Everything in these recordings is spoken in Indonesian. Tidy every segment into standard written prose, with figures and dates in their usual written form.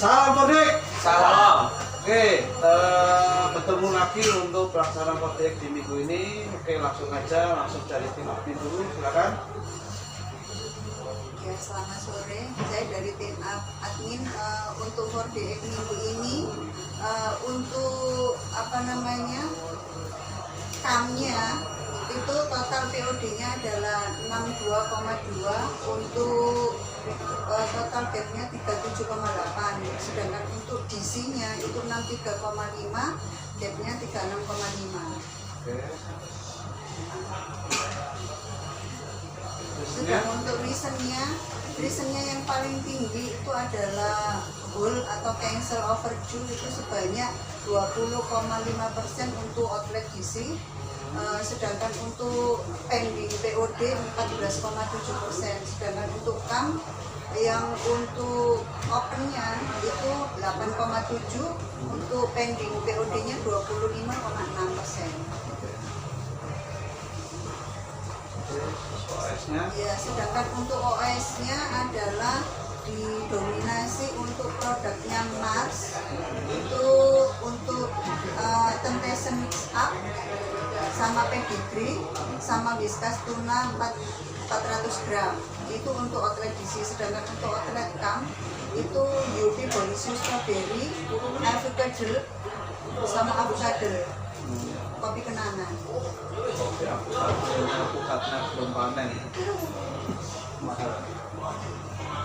Salam Kodik. Salam. Oke, bertemu lagi untuk pelaksanaan Kodik di minggu ini. Oke, langsung cari tim admin dulu, silakan. Ya, selamat sore. Saya dari tim admin untuk Kodik minggu ini untuk kamnya itu total POD-nya adalah 62,2, untuk total gap-nya 37,8, sedangkan untuk DC-nya itu 63,5, gap-nya 36,5. Oke. Sedang untuk reasonnya yang paling tinggi itu adalah bull atau cancel overdue itu sebanyak 20,5% untuk outlet DC, sedangkan untuk pending POD 14,7%, sedangkan untuk CAM yang untuk opennya itu 8,7, untuk pending POD-nya 25,6%. OS-nya. Ya, sedangkan untuk OS-nya adalah didominasi untuk produknya Mars, itu untuk Temptation Mix Up sama pedigree sama Whiskas tuna 400 gram itu untuk outlet DC, sedangkan untuk outlet CAM itu UP Bolisius Strawberry, Avocado sama Avocado kopi kenangan. Kopi alpukatnya belum panen.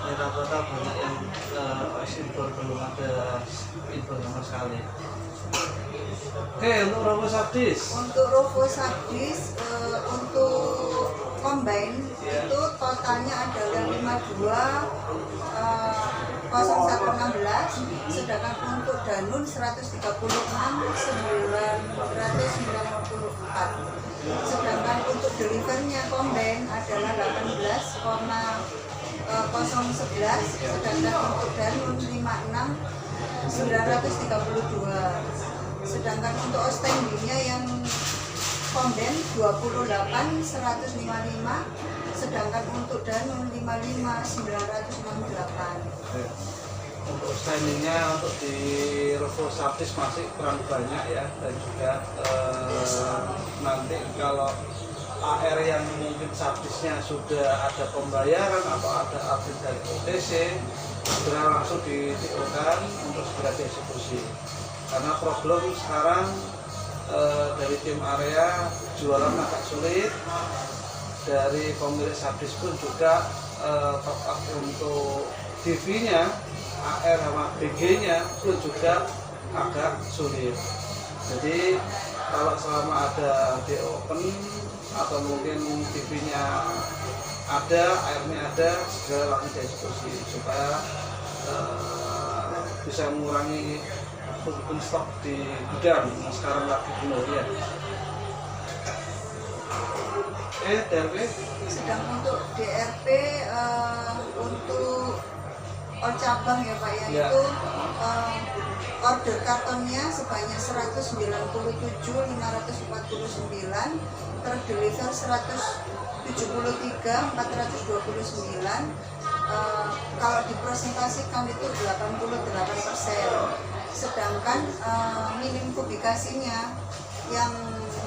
Rata-rata banyak yang OS impor belum ada impor sama sekali. Oke, untuk Robo Sabdis. Untuk Robo Sabdis untuk combine itu totalnya adalah 52,0116, sedangkan untuk Danun 136,994, sedangkan untuk delivernya combine adalah 18,011, sedangkan untuk Danun 56,932, sedangkan untuk outstandingnya yang Komben 28,155, sedangkan untuk Danun 55,968. Untuk standingnya untuk di Robo Sabdis masih kurang banyak ya, dan juga nanti kalau AR yang mungkin Sabdisnya sudah ada pembayaran atau ada update dari OTC, segera langsung di-TO-kan untuk segera dieksekusi. Karena problem sekarang dari tim area jualan agak sulit, dari pemilik Sabdis pun juga top up untuk DV-nya, AR sama BG-nya pun juga agak sulit. Jadi kalau selama ada di-open atau mungkin DV-nya ada, AR-nya ada, segera langsung dieksekusi supaya bisa mengurangi pun stok di gudang yang sekarang lagi penuh ya. DRP. Sedang untuk DRP untuk cabang ya Pak ya, itu order kartonnya sebanyak 197.549, terdeliver 173.429. Kalau dipresentasikan itu 88%, sedangkan minim publikasinya yang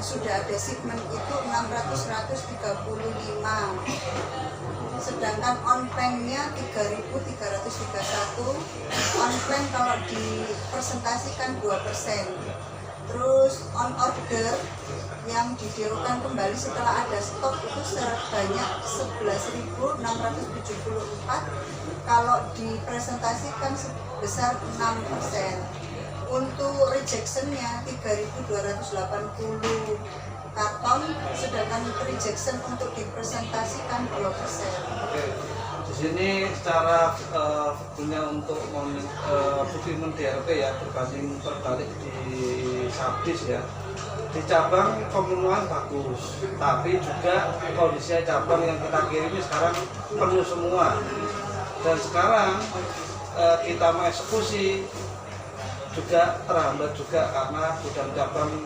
sudah ada shipment itu 635, sedangkan on plan-nya 3.331. On plan kalau dipresentasikan 2%. Terus on order yang dideokan kembali setelah ada stok itu sebanyak 11.674, kalau dipresentasikan sebesar 6%. Untuk rejectionnya 3.280 karton, sedangkan rejection untuk dipresentasikan 2%. Oke. Di sini secara punya untuk booking DRP ya, berbanding terbalik di Sabdis ya. Di cabang pemenuhan bagus, tapi juga kondisinya cabang yang kita kirimi sekarang penuh semua. Dan sekarang kita mau eksekusi juga terhambat juga karena gudang cabang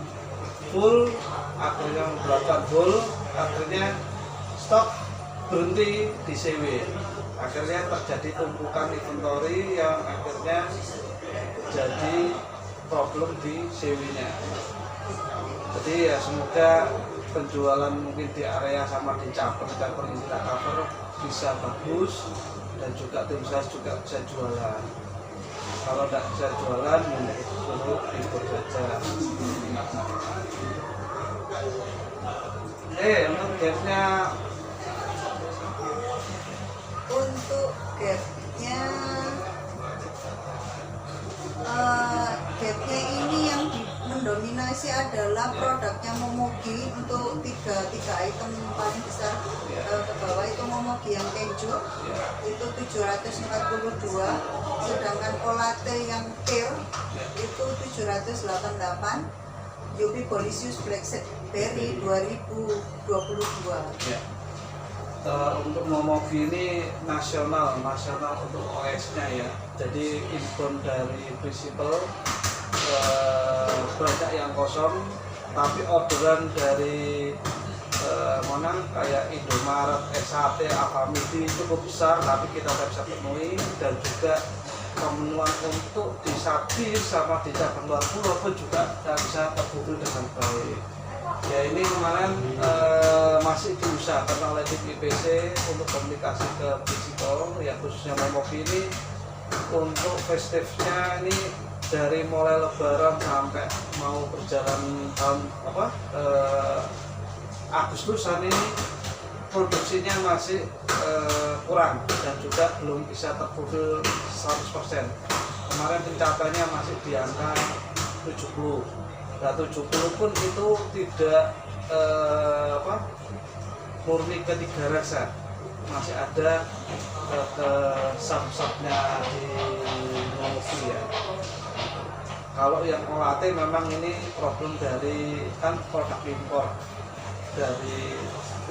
full, akhirnya membuatkan full, akhirnya stok berhenti di CW. akhirnya terjadi tumpukan inventory yang akhirnya jadi problem di CW-nya. Jadi ya semoga penjualan mungkin di area sama di cabang yang kita cover bisa bagus, dan juga tim saya juga bisa jualan. Kalau tidak bisa jualan, suruh ikut saja. Untuk gapnya, gapnya ini yang mendominasi adalah produknya Momogi untuk tiga item paling besar ke bawah. Itu Momogi yang keju itu 742, sedangkan Olate yang pale itu 788, Yupi Bolisius Blackberry 2022. Untuk Momogi ini nasional untuk OS-nya ya. Jadi inbound dari Principal banyak yang kosong, tapi orderan dari mana kayak Indomaret, SAT, Alfamidi cukup besar, tapi kita tidak bisa penuhi. Dan juga pemenuhan untuk di Sabis sama di cabang luar pulau pun juga tidak bisa terpenuhi dengan baik. Ya ini kemarin masih diusahakan oleh tim IPC untuk komunikasi ke Principal, ya khususnya Momogi ini untuk festifnya ini dari mulai Lebaran sampai mau berjalan tahun Agustusan ini produksinya masih kurang dan juga belum bisa terfull 100%. Kemarin pencapaiannya masih di angka 70. Nah 70 pun itu tidak murni ke 3 rasa, masih ada ke sub-subnya di Momogi ya. Kalau yang Olate memang ini problem dari kan produk impor dari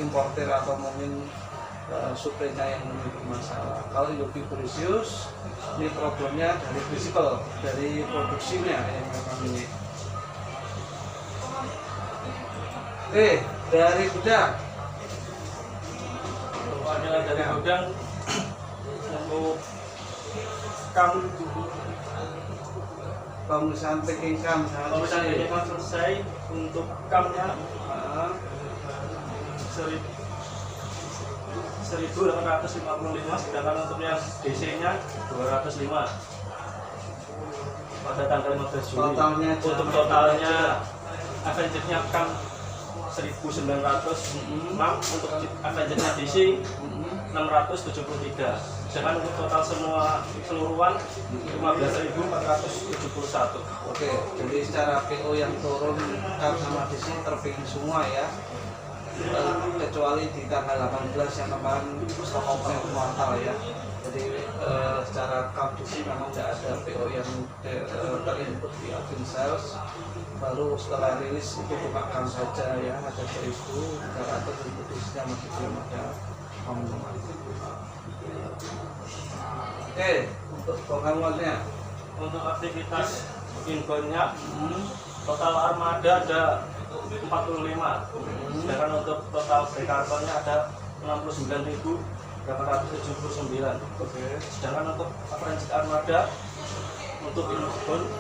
importer atau mungkin suplainya yang memiliki masalah. Kalau Yupi Bolisius ini problemnya dari Principal, dari produksinya yang memang ini. Dari gudang. Dari gudang untuk kamu Pemeriksaan packing cam selesai. Untuk camnya 1.855, sedangkan untuk yang DC-nya 205 pada tanggal 15 Juni. Untuk totalnya Avenger-nya cam 1.906, untuk Avenger-nya DC 673. Sedangkan untuk total seluruhan 15.471. Oke, jadi secara PO yang turun kan sama di sini terpilih semua ya, kecuali di tanggal 18 yang kemarin stok open kuartal ya. Jadi secara kondisi memang tidak ada PO yang terinput di admin sales. Baru setelah rilis itu cuma kan saja ya, ada 1.300 untuk isinya masih belum ada pengumuman. Oke, untuk pengamuannya, untuk aktivitas inbound-nya total armada ada 45, sedangkan untuk total break-kartonnya ada 69.879. Sedangkan untuk transit armada untuk inbound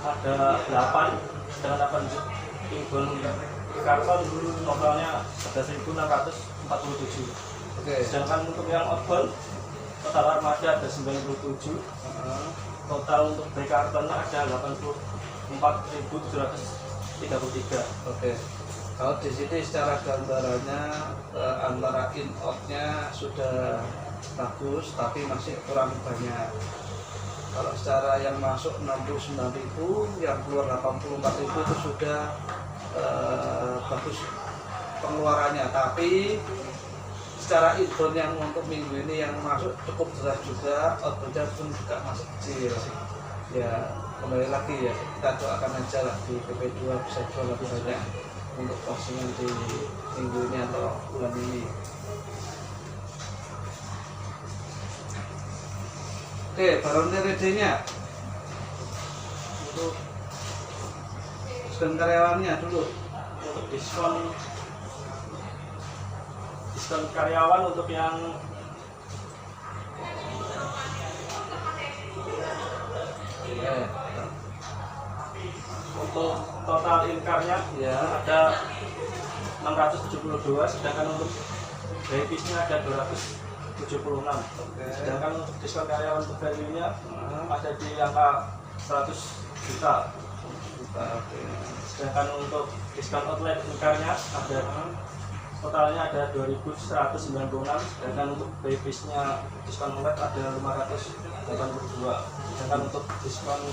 ada 8, sedangkan transit inbound karton totalnya ada 1.647. Sedangkan untuk yang outbound total armada ada 97, total untuk break kartonnya ada 84.733. Oke. Kalau di sini secara gambarannya antara in outnya sudah bagus, tapi masih kurang banyak. Kalau secara yang masuk 69.000, yang keluar 84.000 itu sudah bagus pengeluarannya. Tapi secara inbound yang untuk minggu ini yang masuk cukup deras juga, outboundnya pun juga masih kecil. Ya kembali lagi ya, kita doakan aja lah di PP2 bisa jual lebih banyak untuk closingan di minggu ini atau bulan ini. Oke, baronnya ready-nya untuk karyawannya dulu. Untuk diskon karyawan untuk yang untuk total inkarnya Ya. ada 672, sedangkan untuk baby-nya ada 276. Oke. Sedangkan untuk diskon karyawan untuk value-nya ada di angka 100 juta. Oke. Sedangkan untuk diskon outlet inkarnya ada totalnya ada 2.196, sedangkan untuk baby-nya diskon outlet ada 582. Sedangkan untuk diskon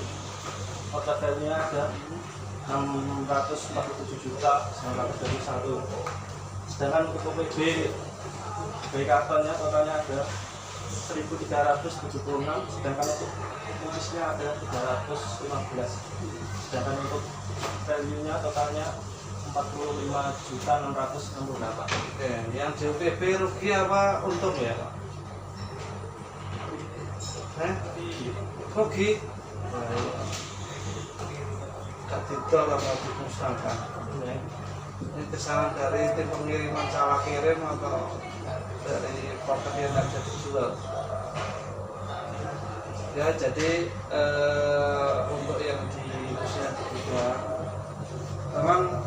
outlet value-nya ada 647 juta 921. Sedangkan untuk OPB bayi kartonnya totalnya ada 1.376, sedangkan untuk mutisnya ada 315. Sedangkan untuk value-nya totalnya 45.668. Oke, yang di OPB rugi apa untung ya? Rugi. Gak didol apa dimusnahkan. Ini kesalahan dari tim pengiriman salah kirim atau dari produk yang tidak jadi jual. Ya, jadi untuk yang di usia ketiga memang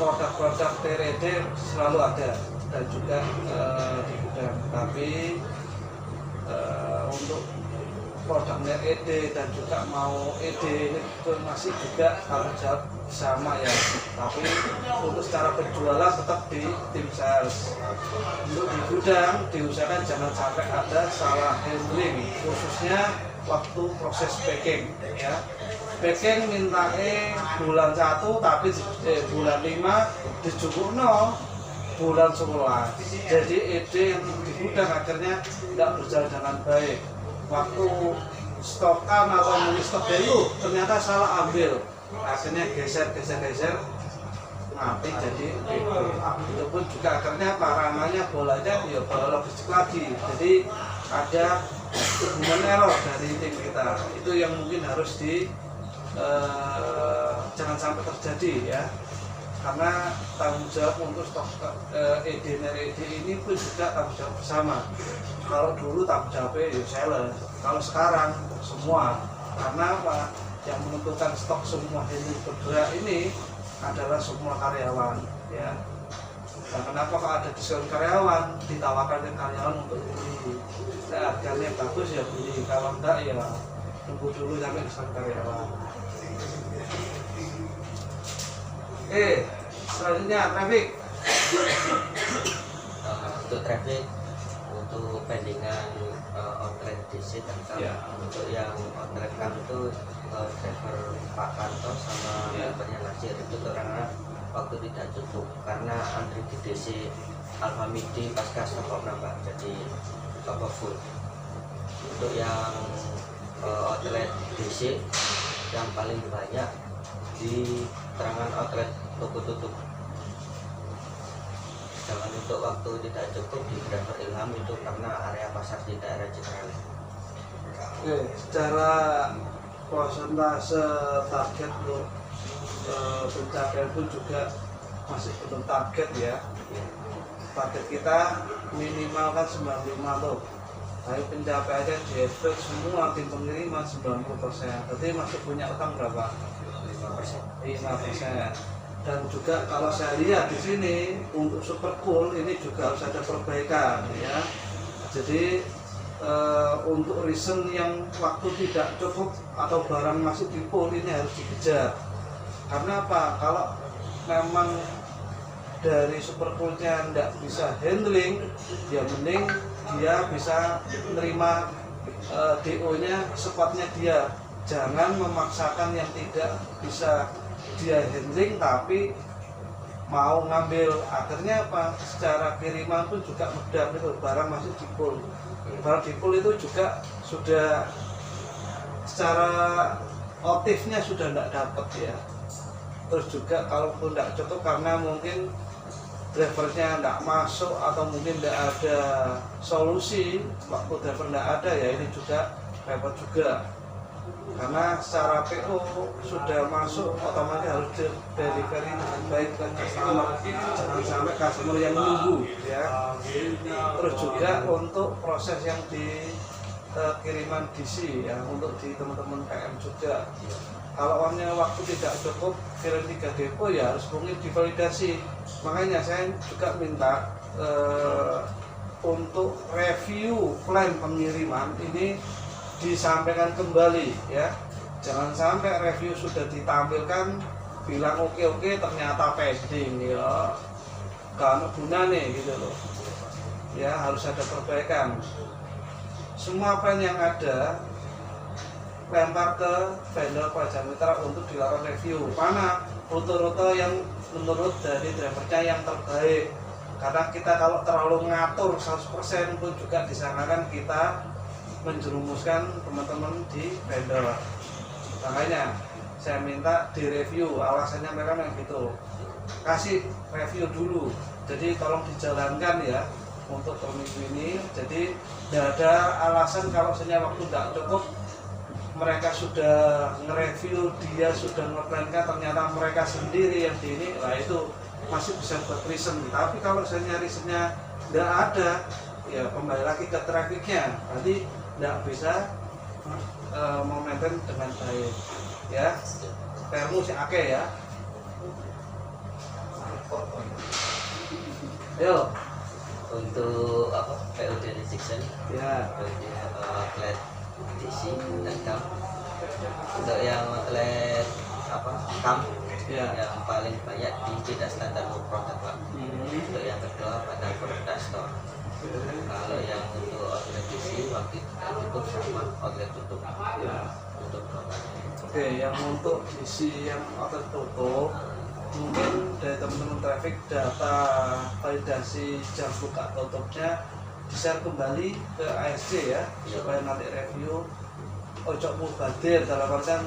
produk-produk TRED selalu ada dan juga di gudang, tapi untuk produknya ED dan juga mau ED itu masih juga tanggung jawab sama ya, tapi untuk secara penjualan tetap di tim sales. Untuk di gudang diusahakan jangan sampai ada salah handling, khususnya waktu proses packing ya. Packing mintae bulan 1 tapi bulan 5 dijupukno bulan 11. Jadi ED yang di gudang akhirnya tidak berjalan dengan baik. Waktu stokan atau mungkin stok dulu ternyata salah ambil, akhirnya geser mati. Jadi itu pun juga akhirnya parangannya bolanya ya bola logistik lagi. Jadi ada hubungan error dari tim kita, itu yang mungkin harus jangan sampai terjadi ya, karena tanggung jawab untuk stok ED ini pun juga tanggung jawab bersama. Kalau dulu tanggung jawabnya ya seller, kalau sekarang semua. Karena apa? Yang menentukan stok semua ini bergerak ini adalah semua karyawan ya. Nah, kenapa kalau ada diskon karyawan ditawarkan ke karyawan untuk beli? Nah, harganya bagus ya beli, kalau enggak ya tunggu dulu sampai diskon karyawan. Selanjutnya traffic. Untuk traffic, untuk pendingan outlet DC dan untuk yang outlet kami itu driver Pak Kanto sama drivernya Nasir itu karena waktu tidak cukup karena antri di DC Alfa Midi pasca stok nambah jadi toko full. Untuk yang outlet DC yang paling banyak di terangan outlet toko tutup. Sedangkan untuk waktu tidak cukup di driver Ilham itu karena area pasar di daerah Cikarang. Oke, secara persentase target untuk pencapaian pun juga masih belum target ya. Target kita minimal kan 95 tuh. Tapi pencapaiannya di expect semua tim pengiriman 90%. Berarti masih punya utang berapa? 5%. Dan juga kalau saya lihat di sini untuk super cool ini juga harus ada perbaikan ya. Jadi untuk reason yang waktu tidak cukup atau barang masih di pool ini harus dikejar. Karena apa? Kalau memang dari super coolnya tidak bisa handling, ya mending dia bisa menerima DO-nya sepatnya dia. Jangan memaksakan yang tidak bisa dia handling tapi mau ngambil, akhirnya apa? Secara kiriman pun juga mudah itu, barang masih di pool. Barang di pool itu juga sudah secara otifnya sudah tidak dapat ya. Terus juga kalaupun tidak cukup karena mungkin drivernya tidak masuk atau mungkin tidak ada solusi, waktu driver tidak ada ya ini juga repot juga. Karena secara PO sudah masuk otomatis harus delivery dengan baik ke customer, jangan sampai customer yang menunggu ya. Terus juga untuk proses yang di kiriman DC ya untuk di teman-teman PM juga. Kalau uangnya waktu tidak cukup kirim 3 depo ya harus mungkin divalidasi. Makanya saya juga minta untuk review plan pengiriman ini disampaikan kembali ya. Jangan sampai review sudah ditampilkan bilang oke ternyata pending ya. Gak ada gunanya gitu loh. Ya harus ada perbaikan. Semua plan yang ada lempar ke vendor pajak mitra untuk dilakukan review. Mana rute-rute yang menurut dari drivernya yang terbaik. Karena kita kalau terlalu ngatur 100% pun juga disangkakan kita menjerumuskan teman-teman di vendor. Makanya saya minta direview, alasannya mereka memang gitu. Kasih review dulu. Jadi tolong dijalankan ya untuk minggu ini. Jadi tidak ada alasan kalau misalnya waktu tidak cukup, mereka sudah nge-review, dia sudah nge-plankan, ternyata mereka sendiri yang di ini, lah itu masih bisa buat reason. Tapi kalau misalnya reasonnya tidak ada, ya kembali lagi ke trafficnya, nanti tidak bisa memaintain dengan baik ya. Perlu si Ake ya. Ayo. Untuk apa POD restriction Ya. outlet DC dan CAM. Untuk yang outlet apa CAM Ya. yang paling banyak di tidak standar produk Pak. Untuk yang kedua pada produk store. Kalau yang untuk outlet DC waktu itu tutup sama outlet tutup Ya. untuk produk. Oke, yang untuk isi yang outlet tutup, mungkin dari teman-teman traffic data validasi jam buka tutupnya di-share kembali ke ASD ya, supaya nanti review ojo mubadir dalam artian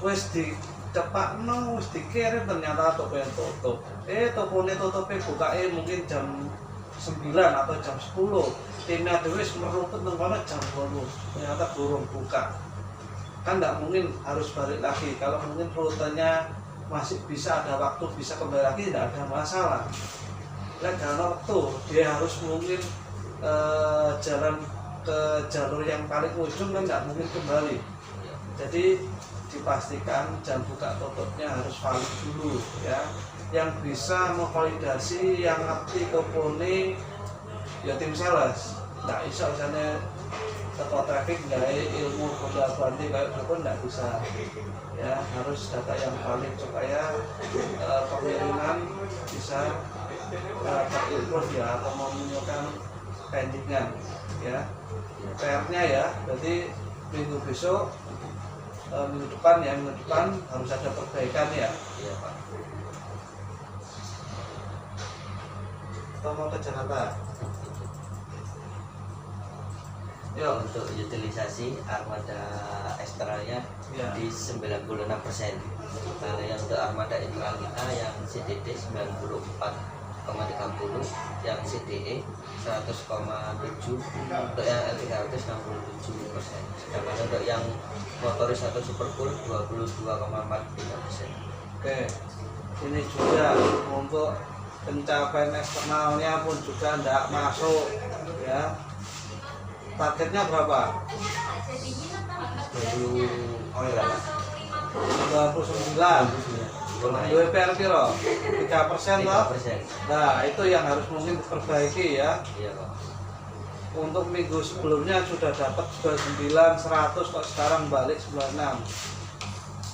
wis dicepakno, wis dikirim ternyata toko yang tutup. Tokonya tutupnya bukanya mungkin jam 9 atau jam 10. Timnya dhewe wis meruput nang kono jam 8. Ternyata burung buka. Kan enggak mungkin harus balik lagi. Kalau mungkin rutenya masih bisa ada waktu bisa kembali lagi, tidak ada masalah. Karena waktu dia harus mungkin jalan ke jalur yang paling ujung kan nggak mungkin kembali. Jadi dipastikan jam buka tutupnya harus valid dulu ya. Yang bisa memvalidasi yang ngerti kepone ya tim sales. Nggak bisa misalnya ketua traffic nggak ilmu modal banding kayak gitu nggak bisa ya, harus data yang valid supaya pengiriman bisa terimprove ya atau memunculkan pendingan ya. PR-nya ya, berarti minggu besok minggu depan harus ada perbaikan ya. Iya Pak. Atau mau ke Jakarta? Ya. Untuk utilisasi armada ekstranya Ya. di 96%. Kalau yang untuk armada internal kita yang CDD 94,30, yang CDE 100,7, untuk yang L300 67%. Sedangkan untuk yang motoris atau supercool 22,43%. Oke, ini juga untuk pencapaian eksternalnya pun juga tidak masuk ya. Targetnya berapa? 99. Dua PR piro? 3% loh. 3%. Nah, itu yang harus mungkin diperbaiki ya. Iya Pak. Untuk minggu sebelumnya sudah dapat 99, 100 kok sekarang balik 96.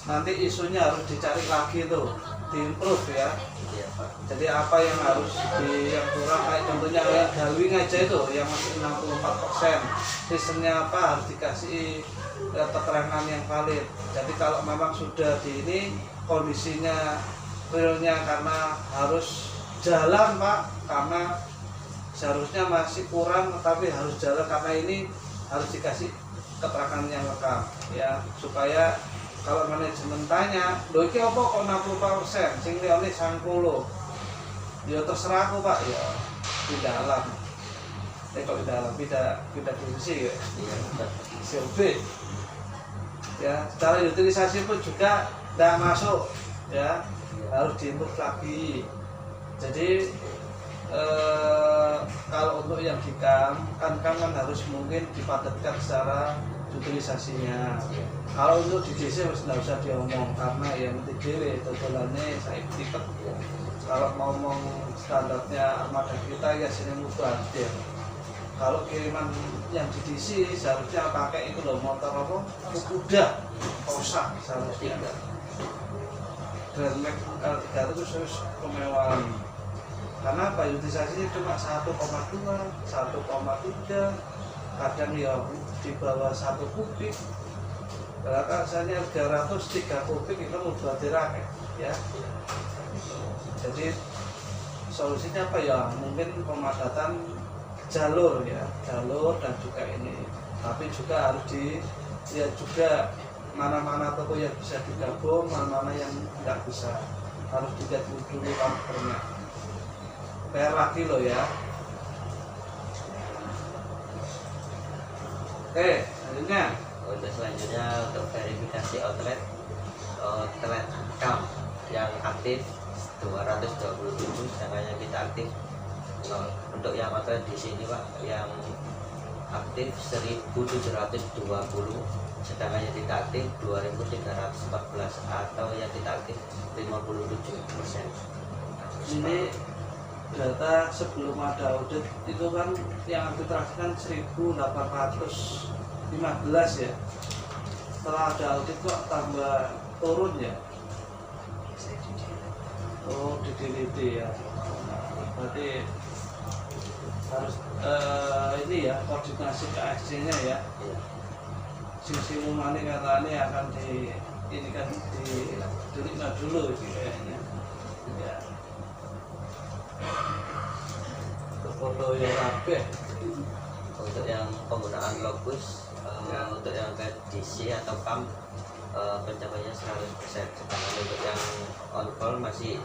Nanti isunya harus dicari lagi tuh, diimprove ya. Iya Pak. Jadi apa yang harus yang kurang, kayak contohnya yang Dalwing aja itu yang masih 64%. Seasonnya apa harus dikasih keterangan yang valid. Jadi kalau memang sudah di ini kondisinya realnya karena harus jalan Pak, karena seharusnya masih kurang tapi harus jalan karena ini harus dikasih keterangan yang lengkap ya, supaya kalau manajemen tanya, lho iki apa kok 60%, sing liyane 90. Ya terserah aku Pak, ya di dalam. Kok di dalam pindah divisi ya. Iya Pak. COB. Ya, secara utilisasi pun juga tidak masuk ya, harus diimprove lagi. Jadi kalau untuk yang di kam kan harus mungkin dipadatkan secara utilisasinya. Kalau untuk di DC harus nggak usah diomong karena yang dewe totalannya saya tiket. Kalau ngomong standarnya armada kita ya sini mutu hadir. Kalau kiriman yang di DC seharusnya pakai itu loh motor apa? Kuda, Tosa seharusnya. Grand Max L3 itu harus kemewahan. Karena apa? Utilisasinya cuma 1,2, 1,3, kadang ya di bawah 1 kubik. Kalau misalnya 303 kubik itu udah diraket, ya. Jadi solusinya apa ya? Mungkin pemadatan jalur ya, jalur dan juga ini. Tapi juga harus dilihat juga mana-mana toko yang bisa digabung, mana-mana yang tidak bisa. Harus dilihat dulu karakternya. PR lagi loh ya. Oke, selanjutnya. Untuk selanjutnya untuk verifikasi outlet CAM yang aktif 227, sedangkan yang tidak aktif 0. Untuk yang outlet di sini Pak, yang aktif 1720, sedangkan yang tidak aktif 2314 atau yang tidak aktif 57%. Ini data sebelum ada audit itu kan yang aktif terakhir kan 1815 ya. Setelah ada audit kok tambah turun ya. Oh, di DDD ya. Berarti harus ini ya koordinasi ke ASC-nya ya. Sisi umumnya katanya akan ini kan dilihat dulu sih kayaknya. Ya. Foto yang rapi. Untuk yang penggunaan logus untuk yang ke DC atau CAM pencapaiannya 100%, sedangkan untuk yang on call masih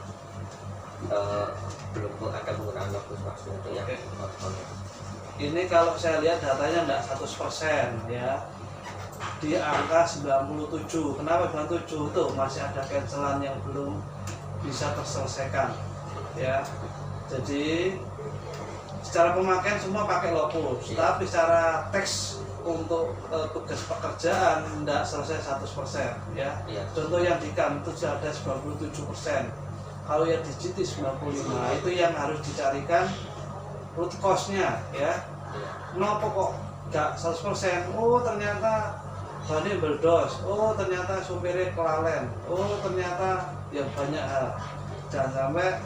belum ada penggunaan logus maksudnya untuk yang on call. Ini kalau saya lihat datanya enggak 100% ya, di angka 97. Kenapa 97? Tuh masih ada cancelan yang belum bisa terselesaikan ya. Jadi secara pemakaian semua pakai lokus, tapi secara teks untuk tugas pekerjaan tidak selesai 100% ya. Contoh yang di CAM itu sudah ada 97%. Kalau yang di GT 95 itu yang harus dicarikan root cause-nya ya. Kenapa kok nggak 100%? Oh ternyata bannya beldos, oh ternyata supirnya kelalen, oh ternyata yang banyak hal. Jangan sampai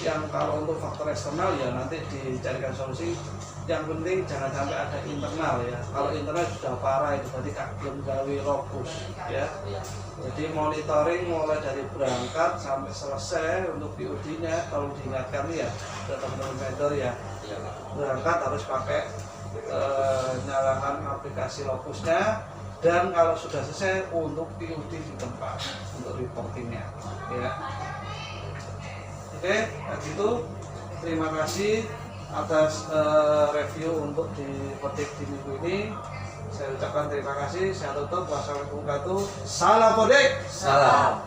yang kalau untuk faktor eksternal ya nanti dicarikan solusi. Yang penting jangan sampai ada internal ya. Kalau internal sudah parah itu berarti belum gawe lokus ya. Jadi monitoring mulai dari berangkat sampai selesai untuk PUD-nya tolong diingatkan ya teman-teman vendor ya. Berangkat harus pakai nyalakan aplikasi lokusnya, dan kalau sudah selesai untuk PUD di tempat untuk reportingnya ya. Oke, gitu. Terima kasih atas review untuk di petik di minggu ini. Saya ucapkan terima kasih. Saya tutup. Wassalamualaikum warahmatullahi wabarakatuh. Salam petik. Salam.